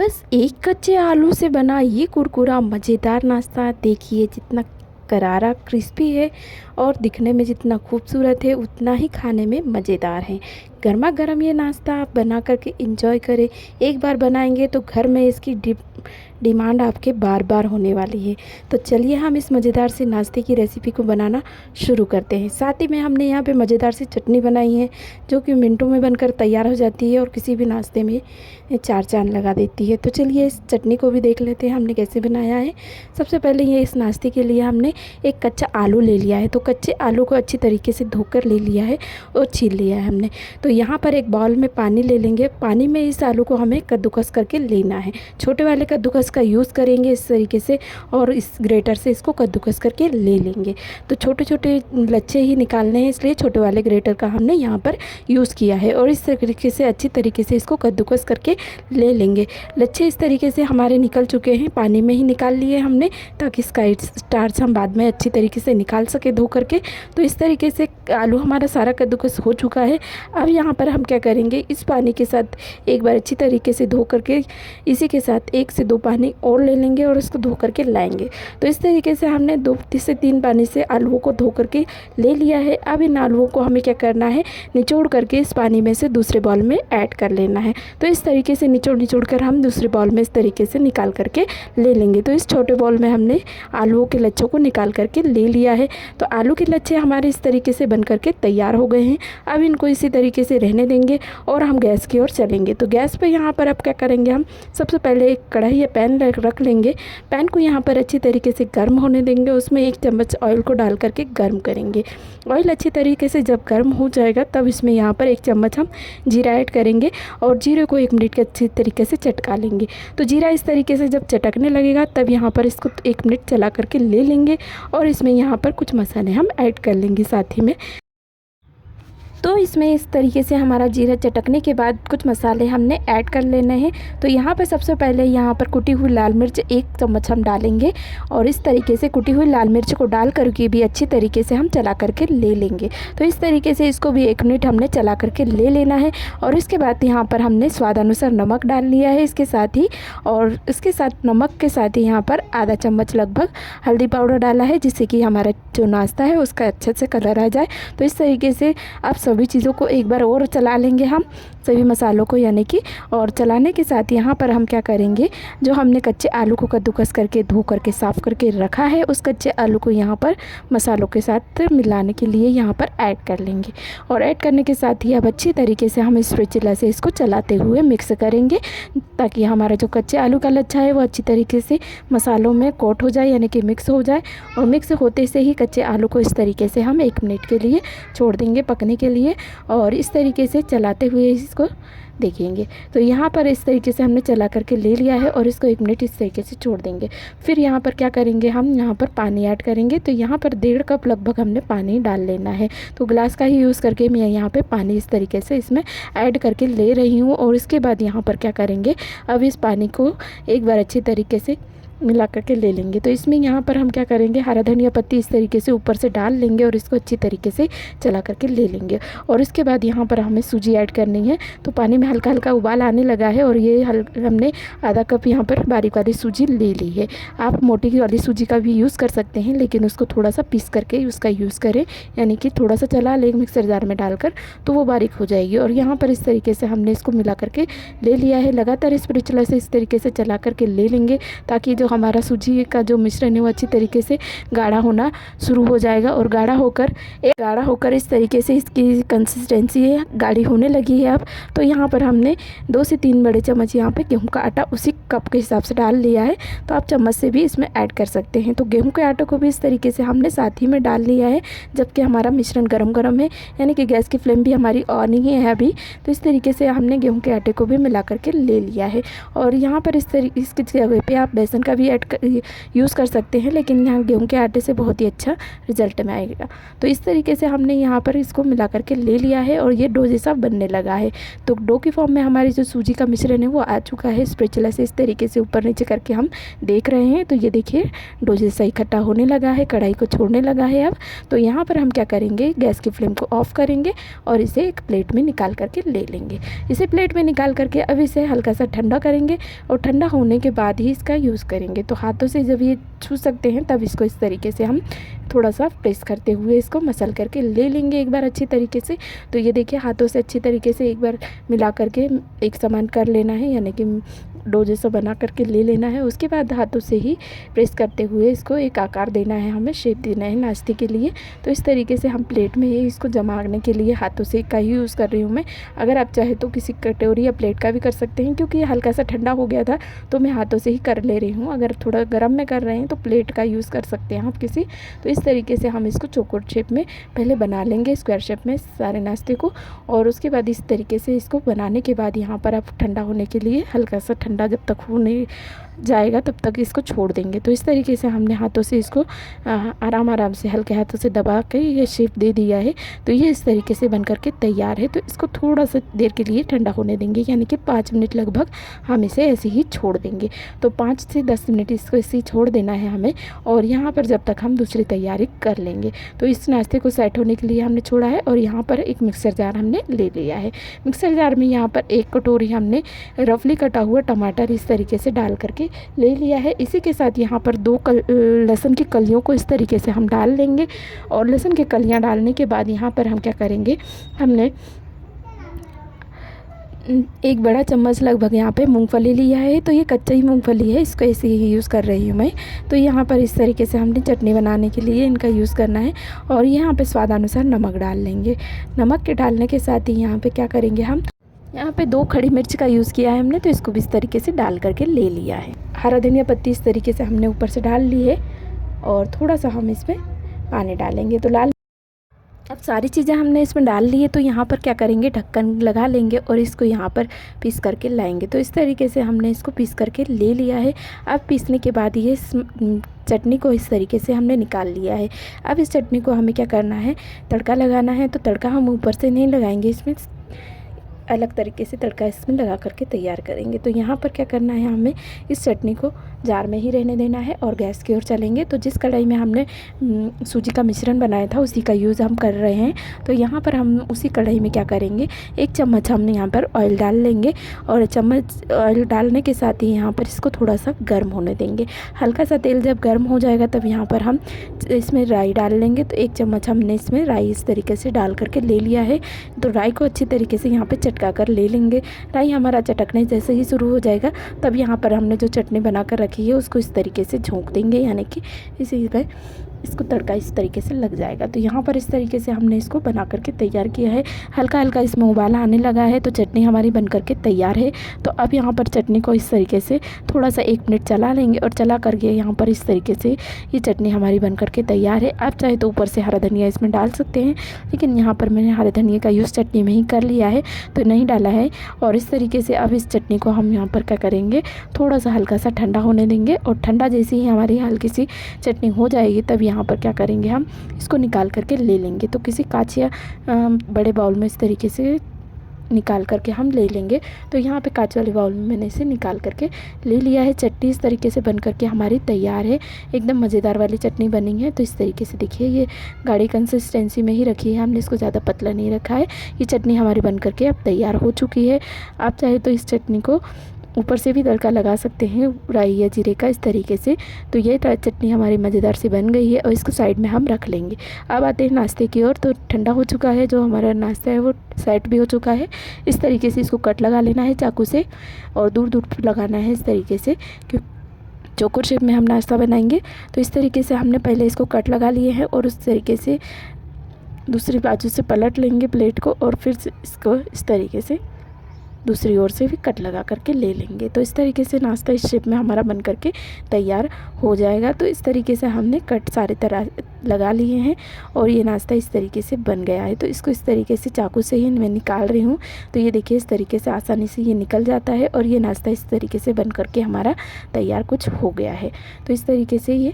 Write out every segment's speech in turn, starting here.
बस एक कच्चे आलू से बना ये कुरकुरा मज़ेदार नाश्ता देखिए, जितना करारा क्रिस्पी है और दिखने में जितना खूबसूरत है उतना ही खाने में मज़ेदार है। गर्मा गर्म ये नाश्ता आप बना करके इंजॉय करें। एक बार बनाएंगे तो घर में इसकी डिमांड आपके बार बार होने वाली है। तो चलिए हम इस मज़ेदार से नाश्ते की रेसिपी को बनाना शुरू करते हैं। साथ ही में हमने यहाँ पे मज़ेदार सी चटनी बनाई है जो कि मिनटों में बनकर तैयार हो जाती है और किसी भी नाश्ते में चार चांद लगा देती है। तो चलिए इस चटनी को भी देख लेते हैं हमने कैसे बनाया है। सबसे पहले ये इस नाश्ते के लिए हमने एक कच्चा आलू ले लिया है। तो कच्चे आलू को अच्छी तरीके से धोकर ले लिया है और छील लिया है हमने। तो यहाँ पर एक बाउल में पानी ले लेंगे। पानी में इस आलू को हमें कद्दूकस करके लेना है। छोटे वाले कद्दूकस का यूज़ करेंगे इस तरीके से और इस ग्रेटर से इसको कद्दूकस करके ले लेंगे। तो छोटे छोटे लच्छे ही निकालने हैं, इसलिए छोटे वाले ग्रेटर का हमने यहाँ पर यूज़ किया है। और इस तरीके से अच्छी तरीके से इसको कद्दूकस करके ले लेंगे। लच्छे इस तरीके से हमारे निकल चुके हैं, पानी में ही निकाल लिए हमने ताकि इसका स्टार्च हम बाद में अच्छी तरीके से निकाल सके धो करके। तो इस तरीके से आलू हमारा सारा कद्दूकस हो चुका है। अब यहाँ पर हम क्या करेंगे, इस पानी के साथ एक बार अच्छी तरीके से धो करके इसी के साथ 1 से 2 पानी और ले लेंगे और इसको धो करके लाएंगे। तो इस तरीके से हमने 2 से 3 पानी से आलूओं को धो करके ले लिया है। अब इन आलूओं को हमें क्या करना है, निचोड़ करके इस पानी में से दूसरे बाउल में ऐड कर लेना है। तो इस तरीके से निचोड़ कर हम दूसरे बाउल में इस तरीके से निकाल करके ले लेंगे। तो इस छोटे बाउल में हमने आलूओं के लच्छों को निकाल करके ले लिया है। तो आलू के लच्छे हमारे इस तरीके से बन करके तैयार हो गए हैं। अब इनको इसी तरीके से रहने देंगे और हम गैस की ओर चलेंगे। तो गैस पे यहाँ पर अब क्या करेंगे, हम सबसे पहले एक कढ़ाई या पैन रख लेंगे। पैन को यहाँ पर अच्छी तरीके से गर्म होने देंगे। उसमें 1 चम्मच ऑयल को डाल करके गर्म करेंगे। ऑयल अच्छी तरीके से जब गर्म हो जाएगा तब इसमें यहाँ पर 1 चम्मच हम जीरा ऐड करेंगे और जीरे को 1 मिनट के अच्छी तरीके से चटका लेंगे। तो जीरा इस तरीके से जब चटकने लगेगा तब यहाँ पर इसको 1 मिनट चला करके ले लेंगे और इसमें यहाँ पर कुछ मसाले हम ऐड कर लेंगे साथ ही में। तो इसमें इस तरीके से हमारा जीरा चटकने के बाद कुछ मसाले हमने ऐड कर लेने हैं। तो यहाँ पर सबसे पहले यहाँ पर कुटी हुई लाल मिर्च 1 चम्मच हम डालेंगे और इस तरीके से कुटी हुई लाल मिर्च को डाल करके भी अच्छी तरीके से हम चला करके ले लेंगे। तो इस तरीके से इसको भी 1 मिनट हमने चला करके ले लेना है। और इसके बाद यहाँ पर हमने स्वादानुसार नमक डाल लिया है इसके साथ ही, और इसके साथ नमक के साथ ही यहाँ पर आधा चम्मच लगभग हल्दी पाउडर डाला है, जिससे कि हमारा जो नाश्ता है उसका अच्छे से कलर आ जाए। तो इस तरीके से अब सभी चीज़ों को एक बार और चला लेंगे हम, सभी मसालों को यानी कि। और चलाने के साथ यहाँ पर हम क्या करेंगे, जो हमने कच्चे आलू को कद्दूकस करके धो करके साफ़ करके रखा है उस कच्चे आलू को यहाँ पर मसालों के साथ मिलाने के लिए यहाँ पर ऐड कर लेंगे। और ऐड करने के साथ ही अब अच्छी तरीके से हम स्पैचुला से इसको चलाते हुए मिक्स करेंगे ताकि हमारा जो कच्चे आलू का लच्छा है वो अच्छी तरीके से मसालों में कोट हो जाए, यानी कि मिक्स हो जाए। और मिक्स होते से ही कच्चे आलू को इस तरीके से हम 1 मिनट के लिए छोड़ देंगे पकने के लिए और इस तरीके से चलाते हुए इसको देखेंगे। तो यहाँ पर इस तरीके से हमने चला करके ले लिया है और इसको 1 मिनट इस तरीके से छोड़ देंगे। फिर यहाँ पर क्या करेंगे, हम यहाँ पर पानी ऐड करेंगे। तो यहाँ पर 1.5 कप लगभग हमने पानी डाल लेना है। तो ग्लास का ही यूज़ करके मैं यहाँ पे पानी इस तरीके से इसमें ऐड करके ले रही हूँ। और इसके बाद यहाँ पर क्या करेंगे, अब इस पानी को एक बार अच्छी तरीके से मिला करके ले लेंगे। तो इसमें यहाँ पर हम क्या करेंगे, हरा धनिया पत्ती इस तरीके से ऊपर से डाल लेंगे और इसको अच्छी तरीके से चला करके ले लेंगे। और इसके बाद यहाँ पर हमें सूजी ऐड करनी है। तो पानी में हल्का हल्का उबाल आने लगा है और ये हमने आधा कप यहाँ पर बारीक वाली सूजी ले ली है। आप मोटी वाली सूजी का भी यूज़ कर सकते हैं, लेकिन उसको थोड़ा सा पीस करके उसका यूज़ करें, यानी कि थोड़ा सा चला लें मिक्सर जार में डालकर, तो वो बारीक हो जाएगी। और यहाँ पर इस तरीके से हमने इसको मिला करके ले लिया है। लगातार स्पैचुला से इस तरीके से चला करके ले लेंगे ताकि जो हमारा सूजी का जो मिश्रण है वो अच्छी तरीके से गाढ़ा होना शुरू हो जाएगा। और गाढ़ा होकर इस तरीके से इसकी कंसिस्टेंसी है गाढ़ी होने लगी है अब। तो यहाँ पर हमने 2 से 3 बड़े चम्मच यहाँ पे गेहूं का आटा उसी कप के हिसाब से डाल लिया है। तो आप चम्मच से भी इसमें ऐड कर सकते हैं। तो गेहूं के आटे को भी इस तरीके से हमने साथ ही में डाल लिया है, जबकि हमारा मिश्रण गरम है, यानी कि गैस की फ्लेम भी हमारी ऑन ही है अभी। तो इस तरीके से हमने गेहूँ के आटे को भी मिला करके ले लिया है। और यहाँ पर इसकी जगह पे आप बेसन का भी यूज़ कर सकते हैं, लेकिन यहाँ गेहूँ के आटे से बहुत ही अच्छा रिज़ल्ट में आएगा। तो इस तरीके से हमने यहाँ पर इसको मिला करके ले लिया है और ये डो जैसा बनने लगा है। तो डो की फॉर्म में हमारी जो सूजी का मिश्रण है वो आ चुका है। स्पैचुला से इस तरीके से ऊपर नीचे करके हम देख रहे हैं। तो ये देखिए डो जैसा इकट्ठा होने लगा है, कढ़ाई को छोड़ने लगा है अब। तो यहाँ पर हम क्या करेंगे, गैस की फ्लेम को ऑफ करेंगे और इसे एक प्लेट में निकाल करके ले लेंगे। इसे प्लेट में निकाल करके अब इसे हल्का सा ठंडा करेंगे और ठंडा होने के बाद ही इसका यूज़ करेंगे। तो हाथों से जब ये छू सकते हैं तब इसको इस तरीके से हम थोड़ा सा प्रेस करते हुए इसको मसल करके ले लेंगे एक बार अच्छी तरीके से। तो ये देखिए हाथों से अच्छी तरीके से एक बार मिला करके एक समान कर लेना है, यानी कि डो जैसा बना करके ले लेना है। उसके बाद हाथों से ही प्रेस करते हुए इसको एक आकार देना है, हमें शेप देना है नाश्ते के लिए। तो इस तरीके से हम प्लेट में ही इसको जमाने के लिए हाथों से का ही यूज़ कर रही हूँ मैं। अगर आप चाहे तो किसी कटोरी या प्लेट का भी कर सकते हैं, क्योंकि ये हल्का सा ठंडा हो गया था तो मैं हाथों से ही कर ले रही हूँ। अगर थोड़ा गर्म में कर रहे हैं तो प्लेट का यूज़ कर सकते हैं आप किसी। तो इस तरीके से हम इसको चौकोर शेप में पहले बना लेंगे, स्क्वायर शेप में सारे नाश्ते को। और उसके बाद इस तरीके से इसको बनाने के बाद यहाँ पर आप ठंडा होने के लिए हल्का सा ठंडा जब तक हो नहीं जाएगा तब तक इसको छोड़ देंगे। तो इस तरीके से हमने हाथों से इसको आराम आराम से हल्के हाथों से दबा के ये शेप दे दिया है। तो ये इस तरीके से बन करके तैयार है। तो इसको थोड़ा सा देर के लिए ठंडा होने देंगे, यानी कि 5 मिनट लगभग हम इसे ऐसे ही छोड़ देंगे। तो 5 से 10 मिनट इसको ऐसे ही छोड़ देना है हमें। और यहाँ पर जब तक हम दूसरी तैयारी कर लेंगे। तो इस नाश्ते को सेट होने के लिए हमने छोड़ा है और यहाँ पर एक मिक्सर जार हमने ले लिया है। मिक्सर जार में यहाँ पर 1 कटोरी हमने रफली कटा हुआ टमाटर इस तरीके से डाल करके ले लिया है। इसी के साथ यहाँ पर 2 लहसुन की कलियों को इस तरीके से हम डाल लेंगे। और लहसुन की कलियाँ डालने के बाद यहाँ पर हम क्या करेंगे, हमने 1 बड़ा चम्मच लगभग यहाँ पे मूंगफली लिया है। तो ये कच्चा ही मूंगफली है, इसको ऐसे ही यूज़ कर रही हूँ मैं। तो यहाँ पर इस तरीके से हमने चटनी बनाने के लिए इनका यूज़ करना है। और यहाँ पे स्वादानुसार नमक डाल लेंगे। नमक के डालने के साथ ही यहाँ पे क्या करेंगे, हम यहाँ पे 2 खड़ी मिर्च का यूज़ किया है हमने, तो इसको भी इस तरीके से डाल करके ले लिया है। हरा धनिया पत्ती इस तरीके से हमने ऊपर से डाल ली है और थोड़ा सा हम इसमें पानी डालेंगे। तो अब सारी चीज़ें हमने इसमें डाल ली है। तो यहाँ पर क्या करेंगे, ढक्कन लगा लेंगे और इसको यहाँ पर पीस करके लाएंगे। तो इस तरीके से हमने इसको पीस करके ले लिया है। अब पीसने के बाद ये चटनी को इस तरीके से हमने निकाल लिया है। अब इस चटनी को हमें क्या करना है, तड़का लगाना है। तो तड़का हम ऊपर से नहीं लगाएंगे, इसमें अलग तरीके से तड़का इसमें लगा करके तैयार करेंगे। तो यहाँ पर क्या करना है, हमें इस चटनी को जार में ही रहने देना है और गैस की ओर चलेंगे। तो जिस कढ़ाई में हमने सूजी का मिश्रण बनाया था उसी का यूज़ हम कर रहे हैं। तो यहाँ पर हम उसी कढ़ाई में क्या करेंगे, 1 चम्मच हमने यहाँ पर ऑयल डाल लेंगे। और चम्मच ऑयल डालने के साथ ही यहाँ पर इसको थोड़ा सा गर्म होने देंगे। हल्का सा तेल जब गर्म हो जाएगा तब यहाँ पर हम इसमें राई डाल लेंगे। तो 1 चम्मच हमने इसमें राई इस तरीके से डाल करके ले लिया है। तो राई को अच्छी तरीके से यहाँ पर चटका कर ले लेंगे। राई हमारा चटकने जैसे ही शुरू हो जाएगा तब यहाँ पर हमने जो चटनी बनाकर रखी है उसको इस तरीके से झोंक देंगे, यानी कि इसी पे इसको तड़का इस तरीके से लग जाएगा। तो यहाँ पर इस तरीके से हमने इसको बना करके तैयार किया है। हल्का हल्का इसमें उबाला आने लगा है। तो चटनी हमारी बन करके तैयार है। तो अब यहाँ पर चटनी को इस तरीके से थोड़ा सा 1 मिनट चला लेंगे और चला करके यहाँ पर इस तरीके से ये चटनी हमारी बन करके तैयार है। आप चाहे तो ऊपर से हरा धनिया इसमें डाल सकते हैं, लेकिन यहाँ पर मैंने हरे धनिया का यूज़ चटनी में ही कर लिया है तो नहीं डाला है। और इस तरीके से अब इस चटनी को हम यहाँ पर क्या करेंगे, थोड़ा सा हल्का सा ठंडा होने देंगे। और ठंडा जैसे ही हमारी हल्की सी चटनी हो जाएगी तब यहाँ पर क्या करेंगे, हम इसको निकाल करके ले लेंगे। तो किसी कांच या बड़े बाउल में इस तरीके से निकाल करके हम ले लेंगे। तो यहाँ पे कांच वाले बाउल में मैंने इसे निकाल करके ले लिया है। चटनी इस तरीके से बन करके हमारी तैयार है। एकदम मज़ेदार वाली चटनी बनी है। तो इस तरीके से देखिए ये गाढ़ी कंसिस्टेंसी में ही रखी है हमने, इसको ज़्यादा पतला नहीं रखा है। ये चटनी हमारी बन करके अब तैयार हो चुकी है। आप चाहे तो इस चटनी को ऊपर से भी तड़का लगा सकते हैं राई या जीरे का इस तरीके से। तो ये चटनी हमारी मज़ेदार सी बन गई है और इसको साइड में हम रख लेंगे। अब आते हैं नाश्ते की ओर। तो ठंडा हो चुका है, जो हमारा नाश्ता है वो सेट भी हो चुका है। इस तरीके से इसको कट लगा लेना है चाकू से और दूर दूर लगाना है इस तरीके से, क्योंकि चौकोर शेप में हम नाश्ता बनाएंगे। तो इस तरीके से हमने पहले इसको कट लगा लिए हैं और उस तरीके से दूसरी बाजू से पलट लेंगे प्लेट को और फिर इसको इस तरीके से दूसरी ओर से भी कट लगा करके ले लेंगे। तो इस तरीके से नाश्ता इस शेप में हमारा बन करके तैयार हो जाएगा। तो इस तरीके से हमने कट सारे तरह लगा लिए हैं और ये नाश्ता इस तरीके से बन गया है। तो इसको इस तरीके से चाकू से ही मैं निकाल रही हूँ। तो ये देखिए इस तरीके से आसानी से ये निकल जाता है और ये नाश्ता इस तरीके से बन करके हमारा तैयार कुछ हो गया है। तो इस तरीके से ये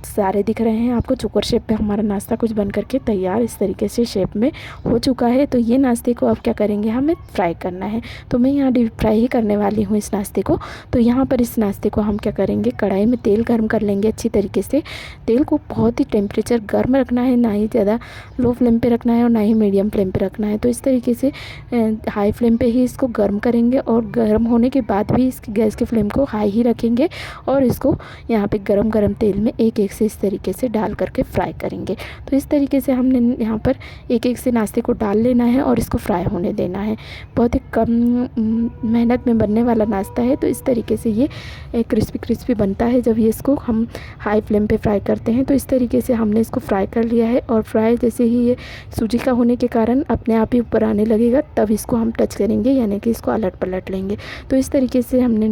सारे दिख रहे हैं आपको, चोकर शेप पे हमारा नाश्ता कुछ बन करके तैयार इस तरीके से शेप में हो चुका है। तो ये नाश्ते को अब क्या करेंगे, हमें फ्राई करना है। तो मैं यहाँ डीप फ्राई ही करने वाली हूँ इस नाश्ते को। तो यहाँ पर इस नाश्ते को हम क्या करेंगे, कढ़ाई में तेल गर्म कर लेंगे अच्छी तरीके से। तेल को बहुत ही टेम्परेचर गर्म रखना है, ना ही ज़्यादा लो फ्लेम पर रखना है और ना ही मीडियम फ्लेम पर रखना है। तो इस तरीके से हाई फ्लेम पर ही इसको गर्म करेंगे और गर्म होने के बाद भी इसकी गैस के फ्लेम को हाई ही रखेंगे और इसको यहाँ पर गरम तेल में एक से इस तरीके से डाल करके फ्राई करेंगे। तो इस तरीके से हमने यहाँ पर एक से नाश्ते को डाल लेना है और इसको फ्राई होने देना है। बहुत ही कम मेहनत में बनने वाला नाश्ता है। तो इस तरीके से ये क्रिस्पी बनता है जब ये इसको हम हाई फ्लेम पे फ्राई करते हैं। तो इस तरीके से हमने इसको फ्राई कर लिया है और फ्राई जैसे ही ये सूजी का होने के कारण अपने आप ही ऊपर आने लगेगा, तब इसको हम टच करेंगे, यानी कि इसको अलट पलट लेंगे। तो इस तरीके से हमने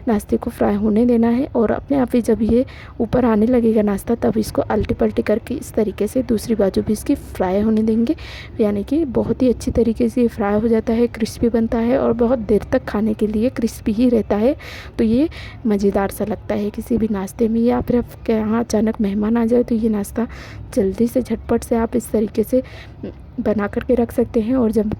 नाश्ते को फ्राई होने देना है और अपने आप ही जब ये ऊपर आने लगेगा नाश्ता, तब इसको अल्टी पल्टी करके इस तरीके से दूसरी बाजू भी इसकी फ्राई होने देंगे। यानी कि बहुत ही अच्छी तरीके से ये फ्राई हो जाता है, क्रिस्पी बनता है और बहुत देर तक खाने के लिए क्रिस्पी ही रहता है। तो ये मज़ेदार सा लगता है किसी भी नाश्ते में, या फिर आपके यहाँ अचानक मेहमान आ जाए तो ये नाश्ता जल्दी से झटपट से आप इस तरीके से बना करके रख सकते हैं और जब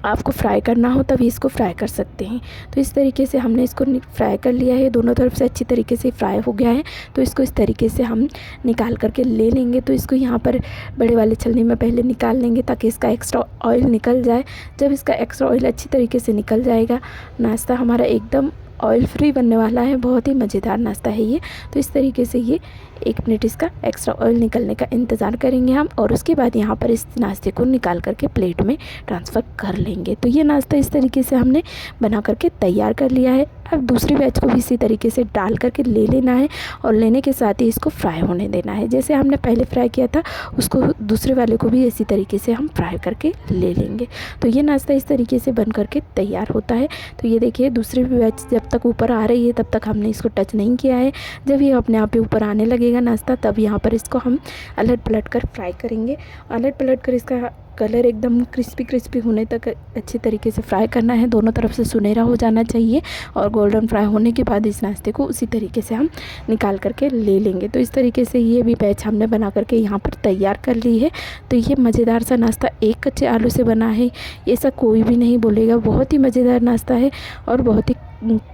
आपको फ्राई करना हो तभी इसको फ्राई कर सकते हैं। तो इस तरीके से हमने इसको फ्राई कर लिया है, दोनों तरफ से अच्छी तरीके से फ्राई हो गया है। तो इसको इस तरीके से हम निकाल करके ले लेंगे। तो इसको यहाँ पर बड़े वाले छलनी में पहले निकाल लेंगे ताकि इसका एक्स्ट्रा ऑयल निकल जाए। जब इसका एक्स्ट्रा ऑयल अच्छी तरीके से निकल जाएगा, नाश्ता हमारा एकदम ऑयल फ्री बनने वाला है। बहुत ही मज़ेदार नाश्ता है ये। तो इस तरीके से ये 1 मिनट इसका एक्स्ट्रा ऑयल निकलने का इंतज़ार करेंगे हम और उसके बाद यहाँ पर इस नाश्ते को निकाल करके प्लेट में ट्रांसफ़र कर लेंगे। तो ये नाश्ता इस तरीके से हमने बना करके तैयार कर लिया है। अब दूसरी बैच को भी इसी तरीके से डाल करके ले लेना है और लेने के साथ ही इसको फ्राई होने देना है। जैसे हमने पहले फ्राई किया था उसको दूसरे वाले को भी इसी तरीके से हम फ्राई करके ले लेंगे। तो ये नाश्ता इस तरीके से बन करके तैयार होता है। तो ये देखिए दूसरी बैच जब तक ऊपर आ रही है तब तक हमने इसको टच नहीं किया है। जब ये अपने आप ही ऊपर आने लगेगा नाश्ता, तब यहाँ पर इसको हम अलट पलट कर फ्राई करेंगे। अलट पलट कर इसका कलर एकदम क्रिस्पी होने तक अच्छी तरीके से फ्राई करना है। दोनों तरफ से सुनहरा हो जाना चाहिए और गोल्डन फ्राई होने के बाद इस नाश्ते को उसी तरीके से हम निकाल करके ले लेंगे। तो इस तरीके से ये भी बैच हमने बना करके यहाँ पर तैयार कर ली है। तो ये मज़ेदार सा नाश्ता एक कच्चे आलू से बना है, ऐसा कोई भी नहीं बोलेगा। बहुत ही मज़ेदार नाश्ता है और बहुत ही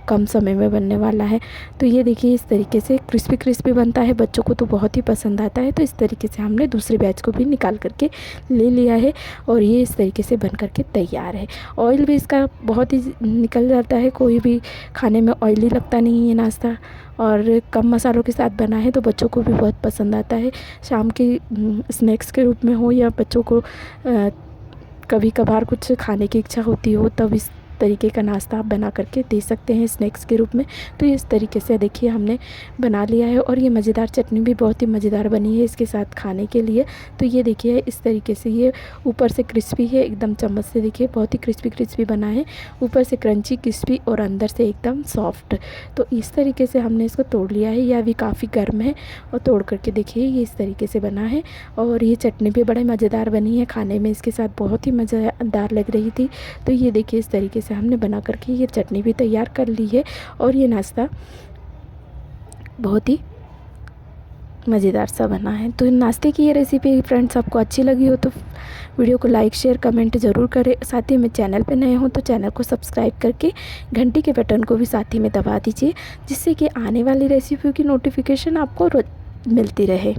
कम समय में बनने वाला है। तो ये देखिए इस तरीके से क्रिस्पी बनता है, बच्चों को तो बहुत ही पसंद आता है। तो इस तरीके से हमने दूसरे बैच को भी निकाल करके ले लिया है और ये इस तरीके से बन करके तैयार है। ऑयल भी इसका बहुत ही निकल जाता है, कोई भी खाने में ऑयली लगता नहीं है ये नाश्ता और कम मसालों के साथ बना है तो बच्चों को भी बहुत पसंद आता है। शाम के स्नैक्स के रूप में हो या बच्चों को कभी कभार कुछ खाने की इच्छा होती हो, तब इस तरीके का नाश्ता आप बना करके दे सकते हैं स्नैक्स के रूप में। तो इस तरीके से देखिए हमने बना लिया है और ये मज़ेदार चटनी भी बहुत ही मज़ेदार बनी है इसके साथ खाने के लिए। तो ये देखिए इस तरीके से ये ऊपर से क्रिस्पी है, एकदम चम्मच से देखिए बहुत ही क्रिस्पी बना है, ऊपर से क्रंची क्रिस्पी और अंदर से एकदम सॉफ्ट। तो इस तरीके से हमने इसको तोड़ लिया है, यह अभी काफ़ी गर्म है और तोड़ करके देखिए ये इस तरीके से बना है और ये चटनी भी बड़े मज़ेदार बनी है, खाने में इसके साथ बहुत ही मज़ेदार लग रही थी। तो ये देखिए इस तरीके से हमने बना करके ये चटनी भी तैयार कर ली है और ये नाश्ता बहुत ही मज़ेदार सा बना है। तो नाश्ते की ये रेसिपी फ्रेंड्स आपको अच्छी लगी हो तो वीडियो को लाइक शेयर कमेंट ज़रूर करें। साथ ही में चैनल पे नए हो तो चैनल को सब्सक्राइब करके घंटी के बटन को भी साथ ही में दबा दीजिए, जिससे कि आने वाली रेसिपी की नोटिफिकेशन आपको मिलती रहे।